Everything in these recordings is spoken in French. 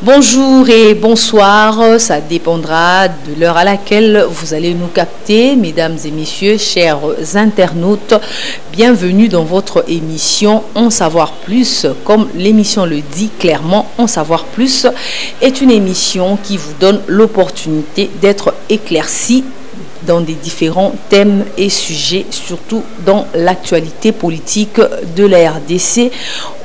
Bonjour et bonsoir, ça dépendra de l'heure à laquelle vous allez nous capter, mesdames et messieurs, chers internautes. Bienvenue dans votre émission En Savoir Plus. Comme l'émission le dit clairement, En Savoir Plus est une émission qui vous donne l'opportunité d'être éclairci dans des différents thèmes et sujets, surtout dans l'actualité politique de la RDC.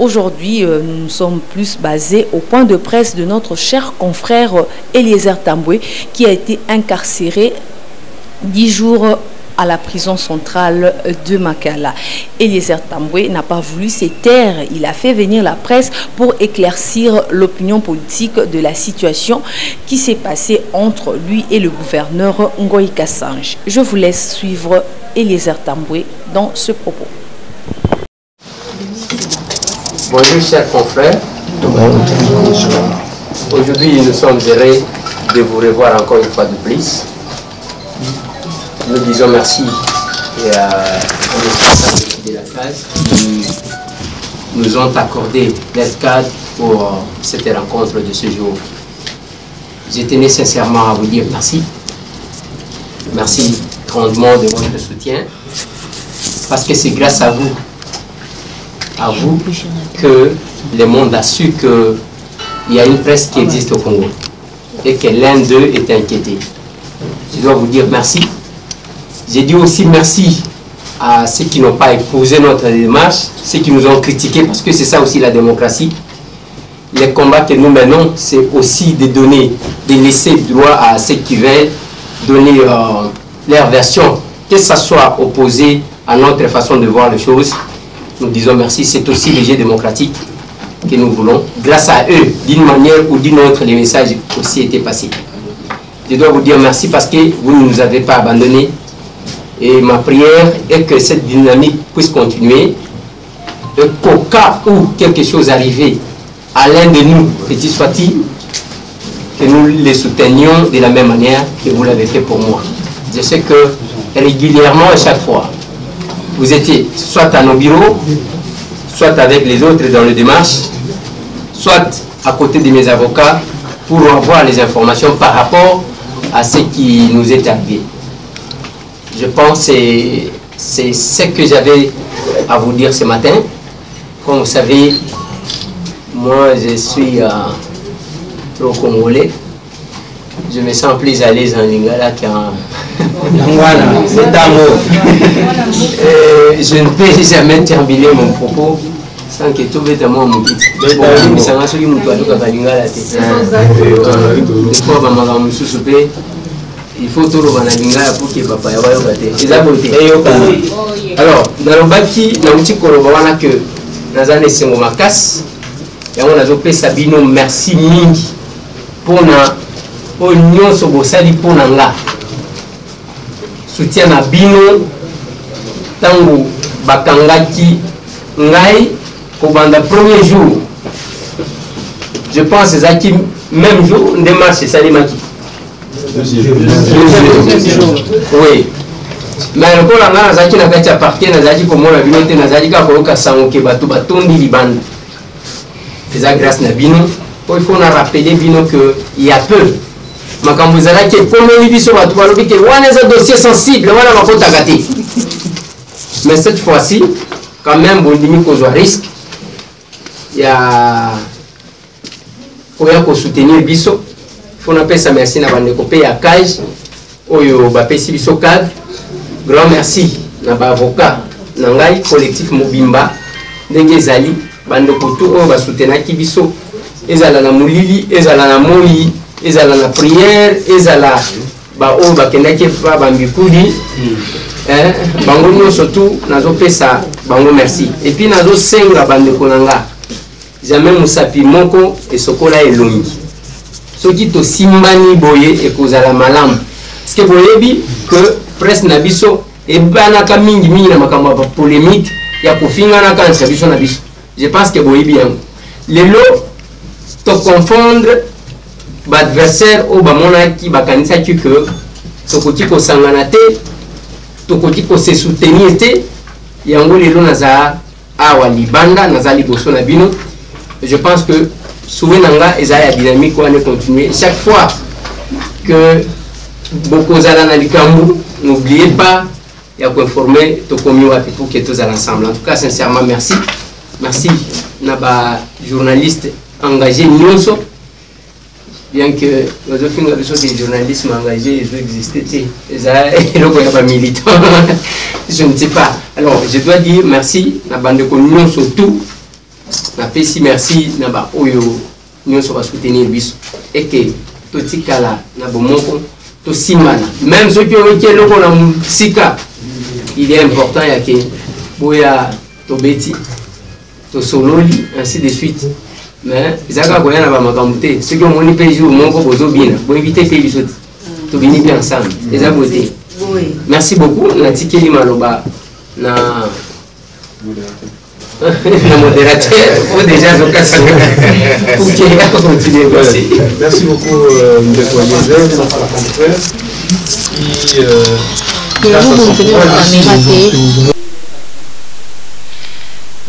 Aujourd'hui, nous sommes plus basés au point de presse de notre cher confrère Eliezer Tambwe, qui a été incarcéré 10 jours à la prison centrale de Makala. Eliezer Tambwe n'a pas voulu se taire. Il a fait venir la presse pour éclaircir l'opinion politique de la situation qui s'est passée entre lui et le gouverneur Ngoï Kassange. Je vous laisse suivre Eliezer Tambwe dans ce propos. Bonjour chers confrères. Aujourd'hui nous sommes heureux de vous revoir encore une fois de plus. Nous disons merci à responsable de la classe qui nous ont accordé l'aide cadre pour cette rencontre de ce jour. Je tenais sincèrement à vous dire merci. Merci grandement de votre soutien, parce que c'est grâce à vous que le monde a su qu'il y a une presse qui existe au Congo et que l'un d'eux est inquiété. Je dois vous dire merci. J'ai dit aussi merci à ceux qui n'ont pas épousé notre démarche, ceux qui nous ont critiqués, parce que c'est ça aussi la démocratie. Les combats que nous menons, c'est aussi de donner, de laisser droit à ceux qui veulent donner leur version, que ça soit opposé à notre façon de voir les choses. Nous disons merci, c'est aussi le jeu démocratique que nous voulons. Grâce à eux, d'une manière ou d'une autre, les messages aussi étaient passés. Je dois vous dire merci parce que vous ne nous avez pas abandonnés. Et ma prière est que cette dynamique puisse continuer et qu'au cas où quelque chose arrivait à l'un de nous, petit soit-il, que nous les soutenions de la même manière que vous l'avez fait pour moi. Je sais que régulièrement, à chaque fois, vous étiez soit à nos bureaux, soit avec les autres dans le démarche, soit à côté de mes avocats pour avoir les informations par rapport à ce qui nous est arrivé. Je pense que c'est ce que j'avais à vous dire ce matin. Comme vous savez, moi je suis trop congolais. Je me sens plus à l'aise en lingala qu'en je ne peux jamais terminer mon propos sans que tout bête à moi mon petit. Il faut tout le monde pour que papa alors dans le baki na uti koloba wana que nazane sengo makas yango nazope sabino merci mingi pona onyo so bosali pona nga soutien na bino tango bakangaki ngai ko banda premier jour. Je pense que c'est même jour démarche salimaki. Oui. Mais le cas là, nazaki na kati ya parquet, nazaki komona bino te, nazaki ka koloka sango ke bato batondi libanda. Faiza grâce na bino, il faut na rappeler bino que il y a peu. Makambo zala ke pomeli biso bato balobi ke wana za dossier sensible, wana makota kati. Mais cette fois-ci, quand même bondimi kozwa risque. Il y a oya ko soutenir biso. On appelle ça merci na bande kopé ya cage oyo bapesi biso cadre. Grand merci na ba avocat na ngai collectif Mobimba ndenge ezali bande koto oyo ba soutenaki biso ezala na mulili ezala na moi ezala na prière ezala ba oyo bakendaki fa bambikudi bango nyonso tout nazo pesa bango merci et puis nazo senga bande konanga jamais musapi moko esokola elongi. Ce qui est simbani boye et kozala malam. Parce que boyebi que presse nabiso et banaka mingi mingi na makambo ba polémique ya kofinga na kanisa biso na biso. Je pense que boyebi yango. Lelo to confondre ba adversaire au ba monaki ba kanisa ki que to koti ko sangana te to koti ko se soutenir te yango lelo naza awa libanda nazali boso na bino. Je pense que souhait nanga eza ya dynamique on est continuer chaque fois que beaucoup zala na likambu n'oubliez pas il y a informer to komi wapi pour que tous ensemble. En tout cas sincèrement merci naba journaliste engagé nyonso bien que nous avons des journalistes engagés ils existent militants je ne sais pas alors je dois dire merci naba ndeko nyonso tout na pesi merci naba oyo nyonso va soutenir biso et que totikala na bomoko to simana même ceux qui ont été loko na sika il est important ya que boya tobeti to sololi ainsi de suite mais izaka koya na ba makamute ceux qui ont moni pe jour moko bozo bina bo éviter pe biso to bini bien ensemble eza beauté merci beaucoup na tikeli maloba na le modérateur, il faut déjà l'occasion pour qu'il continue. Merci. Merci beaucoup, Ndeko Eliezer, notre confrère, qui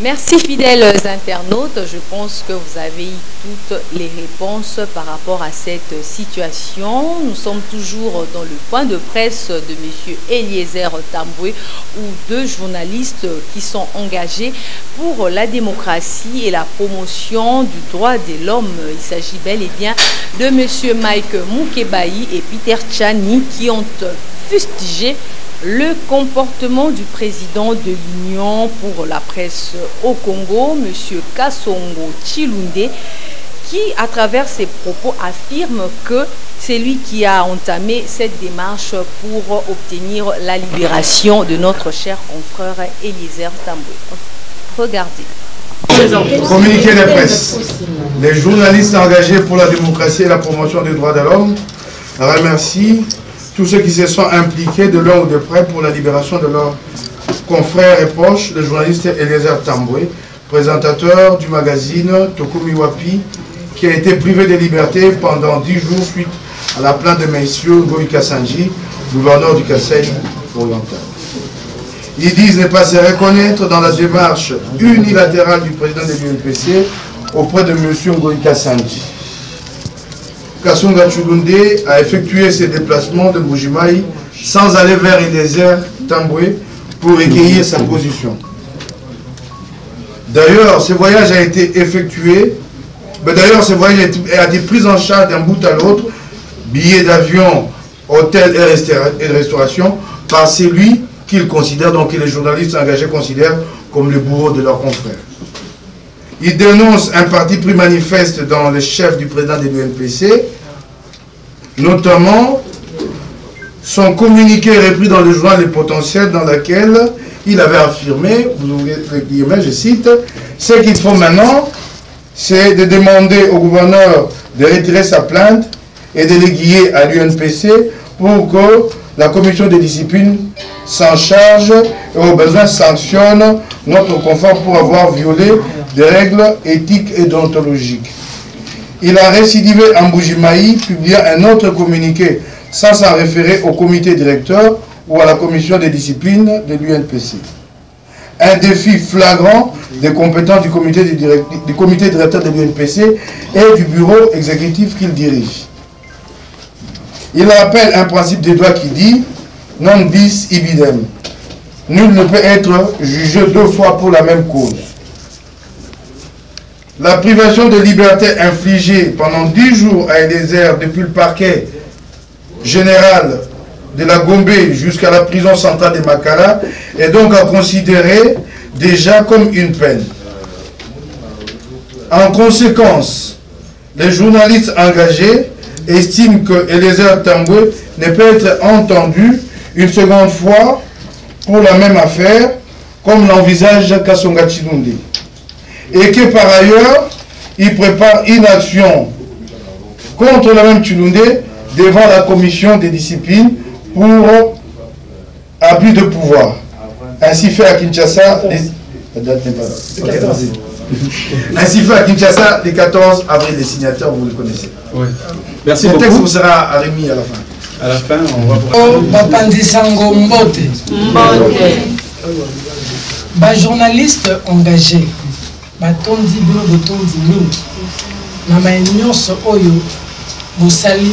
Merci fidèles internautes, je pense que vous avez eu toutes les réponses par rapport à cette situation. Nous sommes toujours dans le point de presse de M. Eliezer Tamboué où deux journalistes qui sont engagés pour la démocratie et la promotion du droit de l'homme. Il s'agit bel et bien de M. Mike Moukebaï et Peter Tchani qui ont fustigé le comportement du président de l'Union pour la presse au Congo, M. Kasongo Chilunde, qui, à travers ses propos, affirme que c'est lui qui a entamé cette démarche pour obtenir la libération de notre cher confrère Eliezer Tamboué. Regardez. Communiqué de presse. Les journalistes engagés pour la démocratie et la promotion des droits de l'homme remercient tous ceux qui se sont impliqués de loin ou de près pour la libération de leurs confrères et proches, le journaliste Eliezer Tamboué, présentateur du magazine Tokumi Wapi, qui a été privé de liberté pendant 10 jours suite à la plainte de M. Ngoï Kassanji, gouverneur du Kasaï oriental. Ils disent ne pas se reconnaître dans la démarche unilatérale du président de l'UNPC auprès de M. Ngoï Kassanji. Kasonga Chulunde a effectué ses déplacements de Mbujimaï sans aller vers Eliezer Tamboué pour recueillir sa position. D'ailleurs, ce voyage a été effectué, a été pris en charge d'un bout à l'autre, billets d'avion, hôtel et restauration, par celui qu'ils considèrent, donc que les journalistes engagés considèrent comme le bourreau de leurs confrères. Il dénonce un parti pris manifeste dans le chef du président de l'UNPC, notamment son communiqué repris dans le journal Les Potentiels, dans lequel il avait affirmé, vous ouvrez les guillemets, je cite, ce qu'il faut maintenant, c'est de demander au gouverneur de retirer sa plainte et de l'aiguiller à l'UNPC pour que la commission de discipline s'en charge et au besoin sanctionne notre confrère pour avoir violé des règles éthiques et déontologiques. Il a récidivé en Mbujimaï, publiant un autre communiqué sans s'en référer au comité directeur ou à la commission de discipline de l'UNPC. Un défi flagrant des compétences du comité directeur de l'UNPC et du bureau exécutif qu'il dirige. Il rappelle un principe des droits qui dit « non bis ibidem ». Nul ne peut être jugé deux fois pour la même cause. La privation de liberté infligée pendant 10 jours à Eliezer depuis le parquet général de la Gombe jusqu'à la prison centrale de Makala est donc à considérer déjà comme une peine. En conséquence, les journalistes engagés estiment que Eliezer Tamboué ne peut être entendu une seconde fois pour la même affaire, comme l'envisage Kasonga Chilunde. Et que par ailleurs, il prépare une action contre le même Chilunde devant la commission des disciplines pour abus de pouvoir. Ainsi fait à Kinshasa, le 14 avril, les signataires, vous le connaissez. Oui. Merci beaucoup. Le texte vous sera remis à la fin. À la fin, on va voir. Bapandisango Mbote. Ba journaliste engagé. Batondi bilo botondi mingi. na maenyoso oyo bosali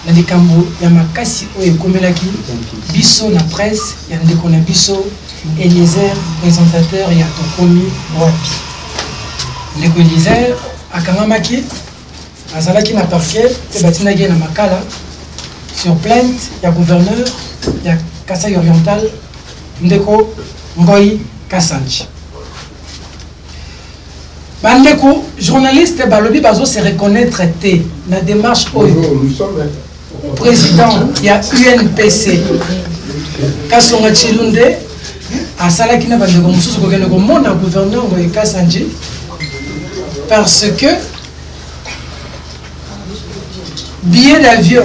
na likambo ya makasi oyo ekomelaki biso na presse ya ndeko na biso Eliezer présentateur ya tokomi wapi ndeko Eliezer akangamaki azalaki na parquet pe batinaki na makala sur plainte ya gouverneur ya Kasai Oriental ndeko Ngoyi Kasanji. Bandeko journaliste balobi bazo se reconnaître te na démarche oyo président ya UNPC Kasonga Chilunde asalaki na bandeko mususu kokende komona gouverneur Ngoyi Kasanji parce que billet d'avion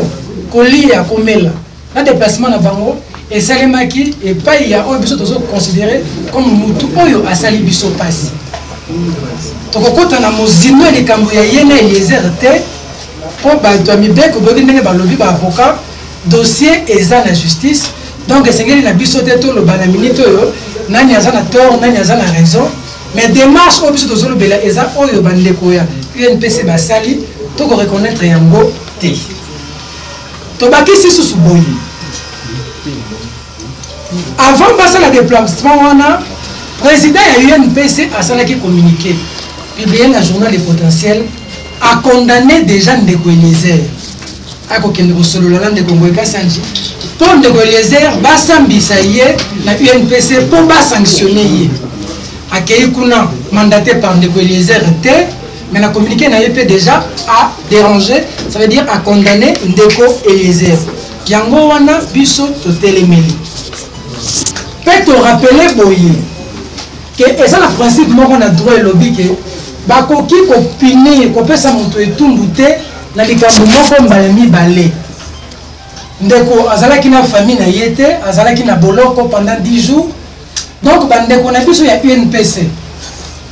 kolia komela na déplacement na bango et salemaki et pas il y a oyo biso tozo considéré comme mutu oyo asali biso pasi tokokota na mozino likambo ya yene Eliezer te po bato mibeko boki ndenge balobi ba avocat dossier eza na justice donc esengeli na biso te to lo bana minute oyo nani aza na tort nani aza na raison mais démarche oyo biso tozo lobela eza oyo bandeko ya UNPC basali toko reconnaître yango te tobaki sisusu boyi avant basala déplacement wana président ya UNPC asalaki communiqué publié dans le journal Le Potentiel a condamné déjà Ndeko Eliezer a kokende kosolola Ndeko Ngoyi Kasanji pour Ndeko Eliezer basambisa ye na UNPC pour ba sanctionner ye akei kuna mandaté par Ndeko Eliezer te mais la communiqué na yep déjà a dérangé ça veut dire a condamné Ndeko Eliezer yango wana biso totelemeli peut te rappeler boye que ça le principe moko na droit lobby que bakoki ko punir ko pesa moto etumbu te na likambo moko mbala mibale ndeko azalaki na famille na yete azalaki na boloko pendant 10 jours donc bandeko na biso ya UNPC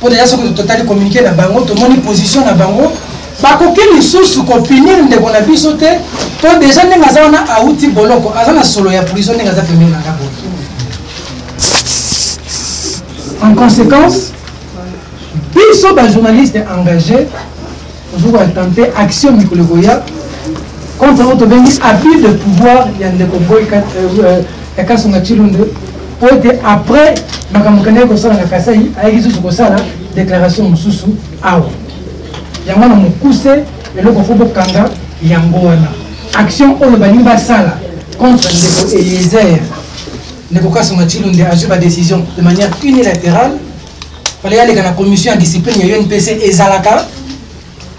pour déjà ce que total communiquer na bango to moni position na bango bakoki lisusu ko punir ndeko na biso te to déjà ndenge azana auti boloko azana solo ya prison ndenge aza pemeli na ngabo. En conséquence, ils sont des journalistes engagés pour tenter action Mikologoya contre notre abus de pouvoir. Il y a des convois qui sont pour être après Makamukane Kosala na Kasai avec la déclaration Mususu Awa. Il y a un Mukuse et le Kofo Kanga Yangoana. Action Olobanimba Sala contre Ndeko Eliezer. Ndeko Kasonga Chilunde a pris la décision de manière unilatérale. Il fallait aller à la commission de discipline de l'UNPC et Zalaka.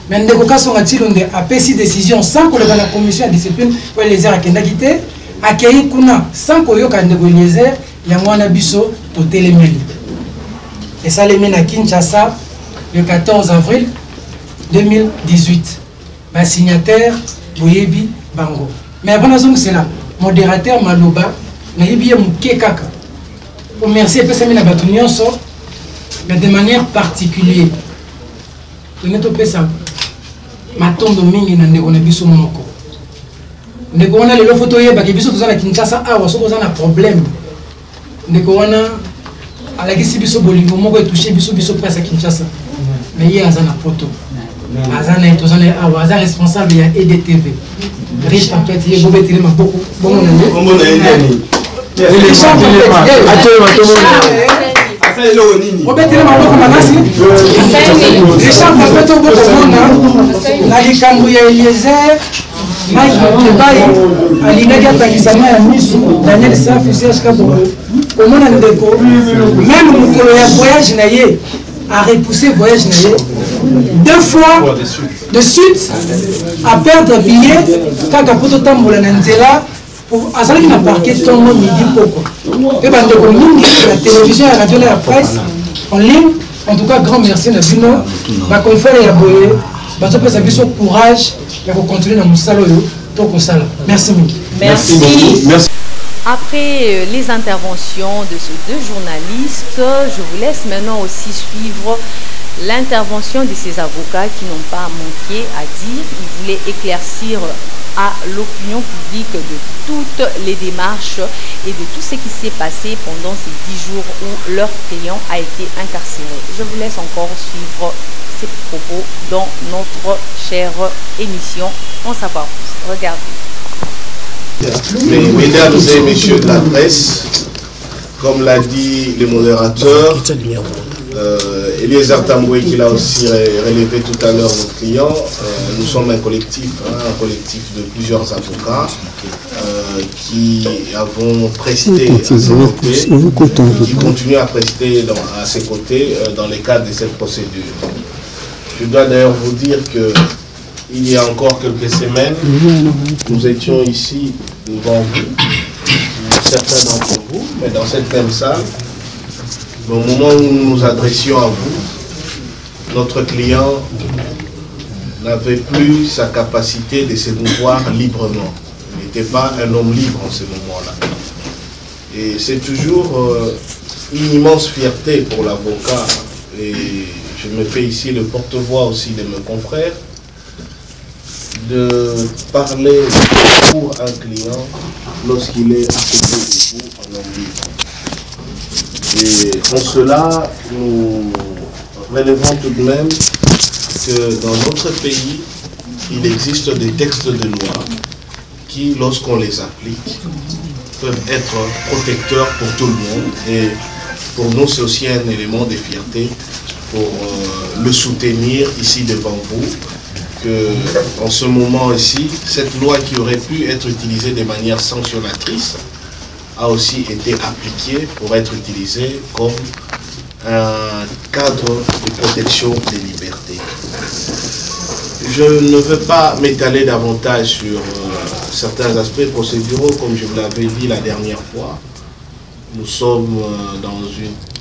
Mais Ndeko Kasonga Chilunde a pris cette décision sans que la commission de discipline pour les airs à Kendagite, accueilli Kuna sans que Yoka Ndeko Eliezer, Yamwana Bisso, Totelemeli. Et ça les mène à Kinshasa le 14 avril 2018. Ma signataire, Boyebi Bango. Mais avant c'est là, modérateur Maloba. Mais merci mais de manière particulière. On est ça. Maton domingue na ndeko na biso moko. Ndeko wana le photo yeba ke biso tozana Kinshasa awa soko za na problème. Ndeko wana ala kisi biso bolingo moko etouché biso presse à Kinshasa. Mais hier azana poto. Azana tozana awa azana responsable ya EDTV. Riche tempête yebo betile maboko. Bon on a na likambo ya Eliezer Mike Kebai alingaki atangisa ya misu Daniel Safi CHK Bongo komona ndeko même mukolo ya voyage na ye a repoussé voyage na ye 2 fois de suite à perdre billet kaka poto tambola na nzela azalaki na parquet tongo midi poko pe bandeko mingi la télévision la radio la presse en ligne en tout cas grand merci na bino ba conférence ya boye ba topesa biso courage ya ko continuer na musalo yo to ko sala merci beaucoup. Merci. Après les interventions de ces deux journalistes, je vous laisse maintenant aussi suivre l'intervention de ces avocats qui n'ont pas manqué à dire. Ils voulaient éclaircir à l'opinion publique de toutes les démarches et de tout ce qui s'est passé pendant ces 10 jours où leur client a été incarcéré. Je vous laisse encore suivre ces propos dans notre chère émission On Savoir Plus. Regardez. Mesdames et messieurs de la presse, comme l'a dit le modérateur, Eliezer Tamboué qui l'a aussi relevé tout à l'heure notre client, nous sommes un collectif de plusieurs avocats qui avons presté à ses côtés, qui continuent à prester à ses côtés dans le cadre de cette procédure. Je dois d'ailleurs vous dire que il y a encore quelques semaines, nous étions ici devant vous, certains d'entre vous, mais dans cette même salle, au moment où nous nous adressions à vous, notre client n'avait plus sa capacité de se mouvoir librement. Il n'était pas un homme libre en ce moment-là. Et c'est toujours une immense fierté pour l'avocat, et je me fais ici le porte-voix aussi de mes confrères, de parler pour un client lorsqu'il est à côté de vous en homme libre. Et en cela, nous relevons tout de même que dans notre pays, il existe des textes de loi qui, lorsqu'on les applique, peuvent être protecteurs pour tout le monde. Et pour nous, c'est aussi un élément de fierté pour le soutenir ici devant vous, que en ce moment ici, cette loi qui aurait pu être utilisée de manière sanctionnatrice a aussi été appliquée pour être utilisée comme un cadre de protection des libertés. Je ne veux pas m'étaler davantage sur certains aspects procéduraux, comme je vous l'avais dit la dernière fois. Nous sommes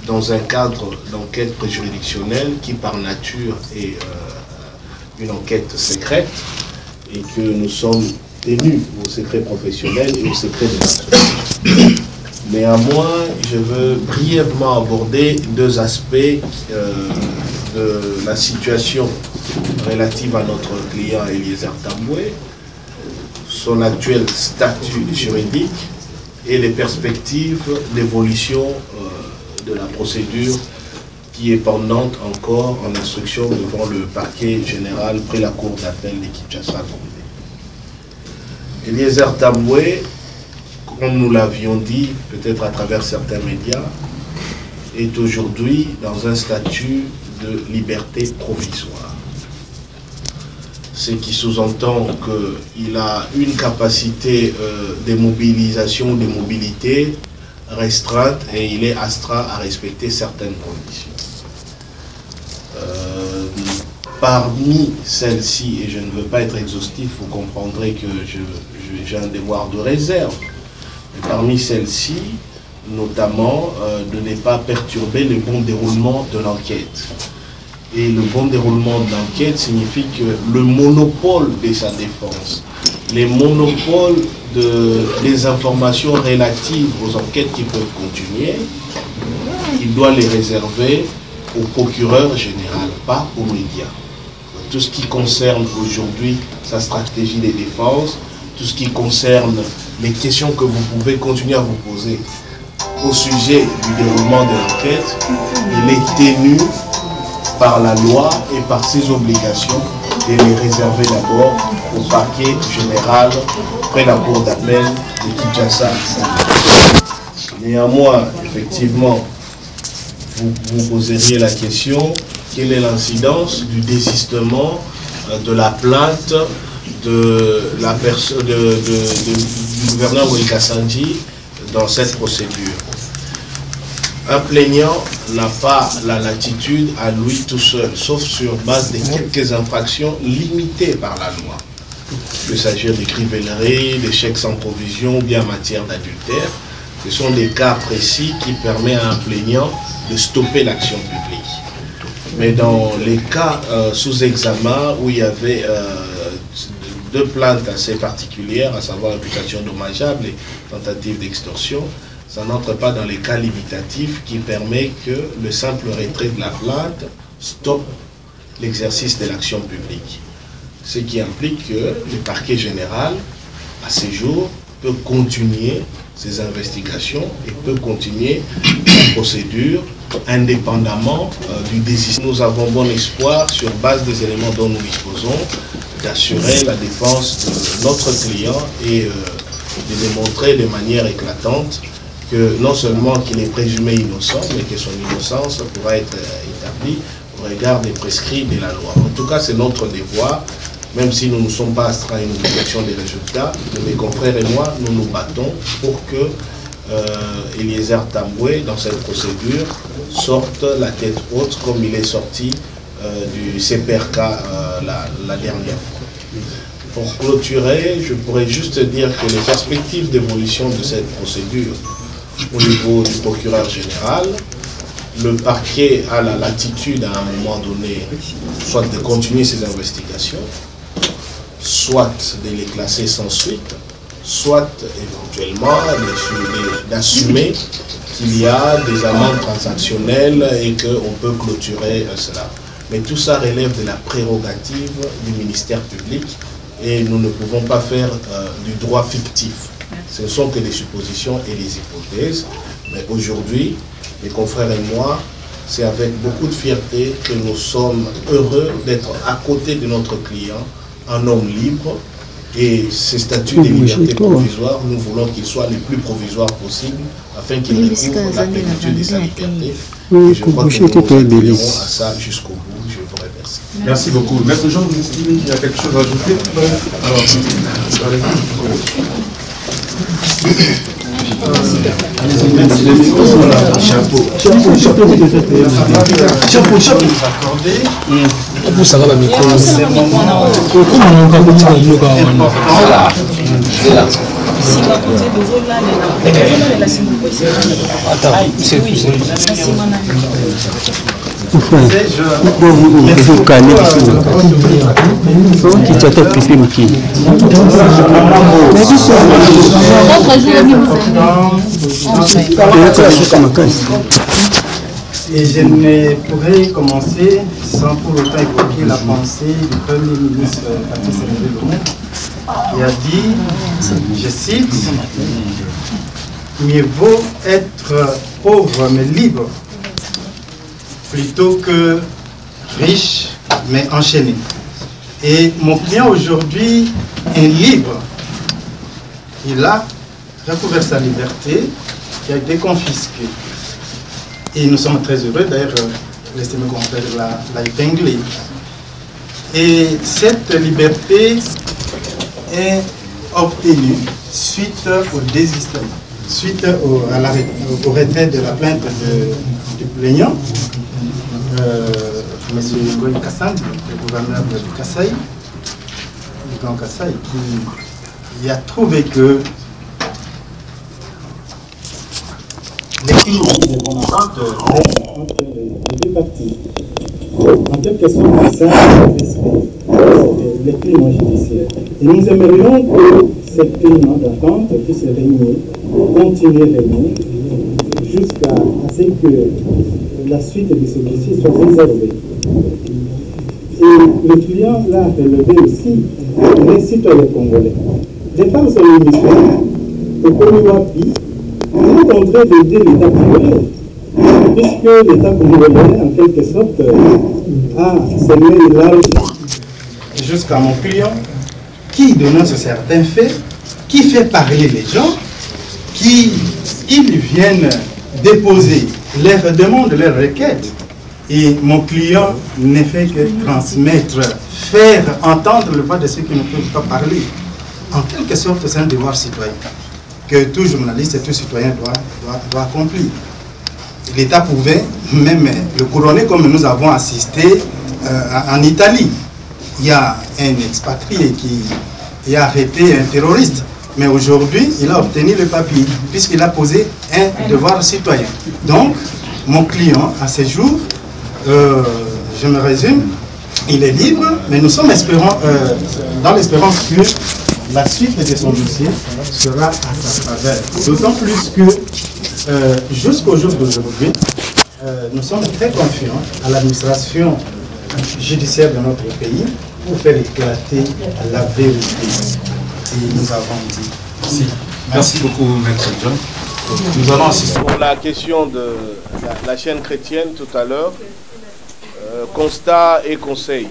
dans un cadre d'enquête préjuridictionnelle qui par nature est une enquête secrète et que nous sommes tenus au secret professionnel et au secret de l'entreprise. Néanmoins, je veux brièvement aborder deux aspects de la situation relative à notre client Eliezer Tamboué, son actuel statut juridique et les perspectives d'évolution de la procédure qui est pendante encore en instruction devant le parquet général près la cour d'appel de Kinshasa. Eliezer Tamboué, comme nous l'avions dit, peut-être à travers certains médias, est aujourd'hui dans un statut de liberté provisoire. Ce qui sous-entend qu'il a une capacité de mobilisation, de mobilité restreinte et il est astreint à respecter certaines conditions. Parmi celles-ci, et je ne veux pas être exhaustif, vous comprendrez que j'ai un devoir de réserve, mais parmi celles-ci, notamment de ne pas perturber le bon déroulement de l'enquête. Et le bon déroulement de l'enquête signifie que le monopole de sa défense, les monopoles des informations relatives aux enquêtes qui peuvent continuer, il doit les réserver au procureur général, pas aux médias. Tout ce qui concerne aujourd'hui sa stratégie de défense, tout ce qui concerne les questions que vous pouvez continuer à vous poser au sujet du déroulement de l'enquête, il est tenu par la loi et par ses obligations de les réserver d'abord au parquet général près la cour d'appel de Kinshasa. Néanmoins, effectivement, vous vous poseriez la question, quelle est l'incidence du désistement de la plainte de la personne du gouverneur Moïka Sandji dans cette procédure? Un plaignant n'a pas la latitude à lui tout seul, sauf sur base de quelques infractions limitées par la loi. Il peut s'agir de crivellerie, de chèques sans provision ou bien en matière d'adultère. Ce sont des cas précis qui permettent à un plaignant de stopper l'action publique. Mais dans les cas sous examen où il y avait deux plaintes assez particulières, à savoir imputation dommageable et tentative d'extorsion, ça n'entre pas dans les cas limitatifs qui permet que le simple retrait de la plainte stoppe l'exercice de l'action publique. Ce qui implique que le parquet général, à ce jour, peut continuer ses investigations et peut continuer sa procédure indépendamment du décision. Nous avons bon espoir, sur base des éléments dont nous disposons, d'assurer la défense de notre client et de démontrer de manière éclatante que non seulement qu'il est présumé innocent, mais que son innocence pourra être établie au regard des prescrits de la loi. En tout cas, c'est notre devoir, même si nous ne sommes pas astreints à une obligation des résultats. Mes confrères et moi, nous nous battons pour que Eliezer Tambwe, dans cette procédure, sorte la tête haute comme il est sorti du CPRK la dernière fois. Pour clôturer, je pourrais juste dire que les perspectives d'évolution de cette procédure au niveau du procureur général, le parquet a la latitude à un moment donné, soit de continuer ses investigations, soit de les classer sans suite, soit éventuellement d'assumer qu'il y a des amendes transactionnelles et qu'on peut clôturer cela. Mais tout ça relève de la prérogative du ministère public et nous ne pouvons pas faire du droit fictif. Ce ne sont que des suppositions et des hypothèses. Mais aujourd'hui, mes confrères et moi, c'est avec beaucoup de fierté que nous sommes heureux d'être à côté de notre client, un homme libre. Et ces statuts de liberté provisoire, nous voulons qu'ils soient les plus provisoires possibles afin qu'ils recouvre la plénitude de sa liberté. Et je crois que nous veillerons à ça jusqu'au bout. Je vous remercie. Merci beaucoup. Maître Jean, vous estimez qu'il y a quelque chose à ajouter? Alors, Et je ne pourrais commencer sans pour autant évoquer la pensée du Premier ministre Patrice Emery, qui a dit, je cite, « Mieux vaut être pauvre mais libre plutôt que riche mais enchaîné. » Et mon client aujourd'hui est libre. Il a recouvert sa liberté qui a été confisquée. Et nous sommes très heureux, d'ailleurs, l'estimé confrère l'a épinglé. Et cette liberté est obtenue suite au désistement, suite au retrait de la plainte du plaignant, M. Goï Kassan, le gouverneur du Kasaï, du Grand Kasaï, qui a trouvé que l'équilibre entre les deux parties, en quelque sorte, ça respect l'équilibre judiciaire. Et nous aimerions que cette climat d'attente puisse régner, continuer à régner, jusqu'à ce que la suite de ce dossier soit réservée. Et le client l'a relevé aussi, les citoyens congolais. De par son émission, au Congolais, on est en train d'aider l'État congolais, puisque l'État congolais, en quelque sorte, a semé large jusqu'à mon client, qui dénonce certains faits, qui fait parler les gens, qui ils viennent déposer leurs demandes, leurs requêtes, et mon client ne fait que transmettre, faire entendre le voix de ceux qui ne peuvent pas parler. En quelque sorte, c'est un devoir citoyen que tout journaliste et tout citoyen doit accomplir. L'État pouvait même le couronner comme nous avons assisté en Italie. Il y a un expatrié qui a arrêté un terroriste, mais aujourd'hui, il a obtenu le papier, puisqu'il a posé un devoir citoyen. Donc, mon client, à ce jour, je me résume, il est libre, mais nous sommes dans l'espérance que la suite de son dossier sera à sa faveur. D'autant plus que jusqu'au jour d'aujourd'hui, nous sommes très confiants à l'administration judiciaire de notre pays pour faire éclater la vérité. Et nous avons dit merci. Merci beaucoup, Maître John. Nous allons assister. Pour la question de la chaîne chrétienne tout à l'heure, constat et conseil.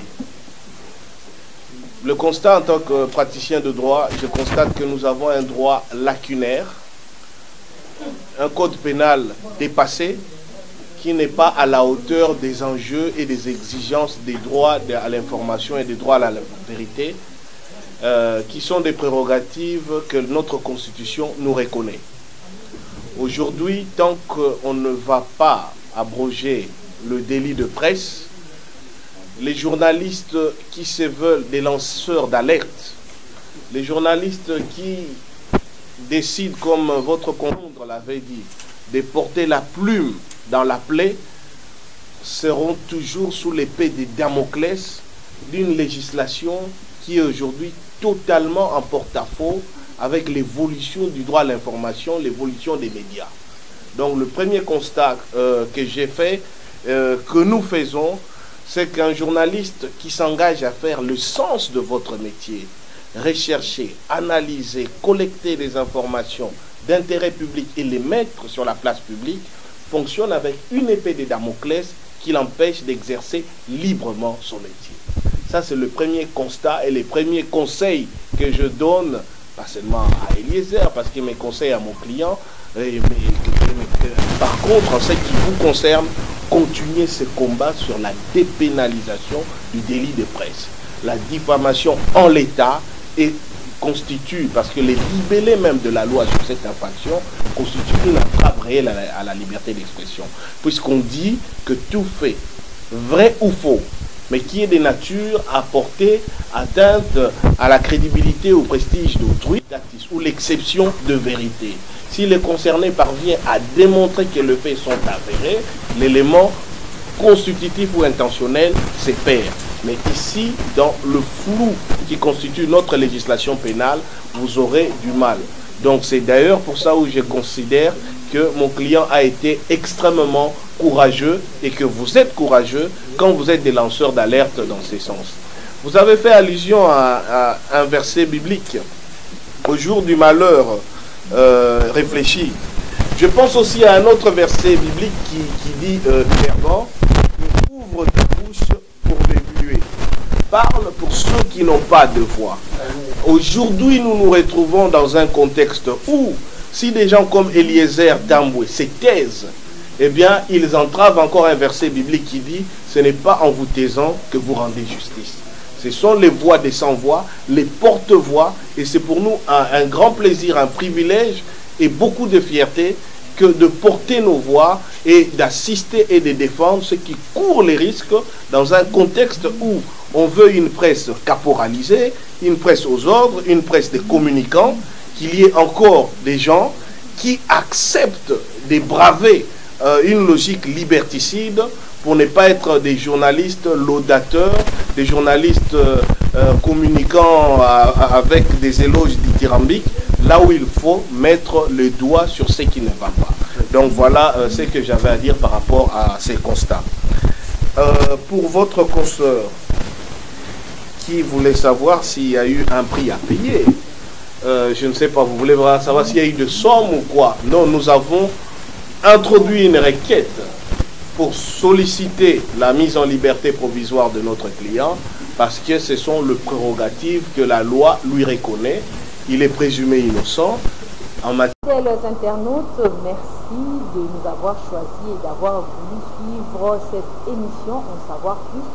Le constat en tant que praticien de droit, je constate que nous avons un droit lacunaire, un code pénal dépassé, qui n'est pas à la hauteur des enjeux et des exigences des droits à l'information et des droits à la vérité, qui sont des prérogatives que notre Constitution nous reconnaît. Aujourd'hui, tant qu'on ne va pas abroger le délit de presse, les journalistes qui se veulent des lanceurs d'alerte, les journalistes qui décident, comme votre confrère l'avait dit, de porter la plume dans la plaie, seront toujours sous l'épée de Damoclès d'une législation qui est aujourd'hui totalement en porte-à-faux avec l'évolution du droit à l'information, l'évolution des médias. Donc le premier constat que j'ai fait, que nous faisons, c'est qu'un journaliste qui s'engage à faire le sens de votre métier, rechercher, analyser, collecter des informations d'intérêt public et les mettre sur la place publique, fonctionne avec une épée de Damoclès qui l'empêche d'exercer librement son métier. Ça, c'est le premier constat et les premiers conseils que je donne, pas seulement à Eliezer, parce qu'il me conseille à mon client, par contre, en ce qui vous concerne, continuez ce combat sur la dépénalisation du délit de presse. La diffamation en l'état constitue, parce que les libellés même de la loi sur cette infraction constituent une entrave réelle à la liberté d'expression, puisqu'on dit que tout fait, vrai ou faux, mais qui est de nature à porter atteinte à la crédibilité ou au prestige d'autrui, ou l'exception de vérité. Si le concerné parvient à démontrer que les faits sont avérés, l'élément constitutif ou intentionnel se perd. Mais ici, dans le flou qui constitue notre législation pénale, vous aurez du mal. Donc c'est d'ailleurs pour ça où je considère que mon client a été extrêmement courageux et que vous êtes courageux quand vous êtes des lanceurs d'alerte dans ces sens. Vous avez fait allusion à un verset biblique. Au jour du malheur, réfléchis. Je pense aussi à un autre verset biblique qui dit clairement, ouvre ta bouche pour les muets. Parle pour ceux qui n'ont pas de voix. Aujourd'hui, nous nous retrouvons dans un contexte où, si des gens comme Eliezer Tambwe se taisent, eh bien, ils entravent encore un verset biblique qui dit, ce n'est pas en vous taisant que vous rendez justice. Ce sont les voix des sans-voix, les porte-voix, et c'est pour nous un grand plaisir, un privilège et beaucoup de fierté que de porter nos voix et d'assister et de défendre ceux qui courent les risques dans un contexte où on veut une presse caporalisée, une presse aux ordres, une presse des communicants, qu'il y ait encore des gens qui acceptent de braver une logique liberticide pour ne pas être des journalistes laudateurs, des journalistes communiquant avec des éloges dithyrambiques, là où il faut mettre le doigt sur ce qui ne va pas. Donc voilà ce que j'avais à dire par rapport à ces constats. Pour votre consoeur qui voulait savoir s'il y a eu un prix à payer, je ne sais pas, vous voulez savoir s'il y a eu de somme ou quoi? Non, nous avons introduit une requête pour solliciter la mise en liberté provisoire de notre client parce que ce sont les prérogatives que la loi lui reconnaît. Il est présumé innocent. En matière... Les internautes, merci de nous avoir choisis et d'avoir voulu suivre cette émission, en savoir plus.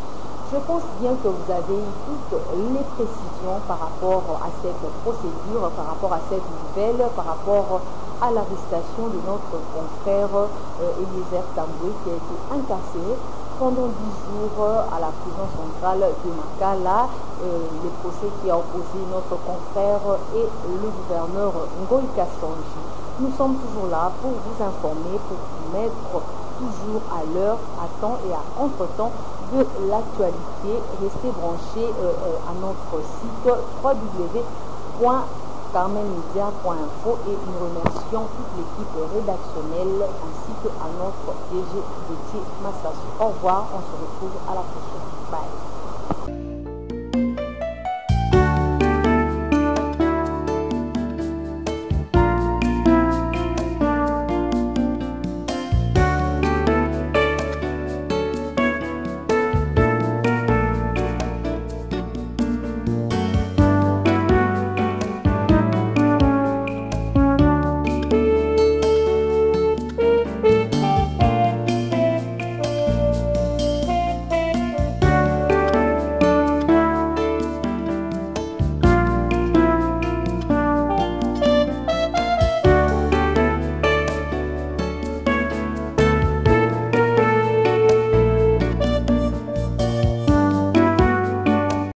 Je pense bien que vous avez eu toutes les précisions par rapport à cette procédure, par rapport à cette nouvelle, par rapport à l'arrestation de notre confrère Eliezer Tambwe qui a été incarcéré pendant 10 jours à la prison centrale de Makala. Le procès qui a opposé notre confrère et le gouverneur Ngoï Kasonji. Nous sommes toujours là pour vous informer, pour vous mettre toujours à l'heure, à temps et à contre-temps de l'actualité. Restez branchés à notre site www.carmenmedia.info et nous remercions toute l'équipe rédactionnelle ainsi qu'à notre DG Détier Massasou. Au revoir, on se retrouve à la prochaine. Bye.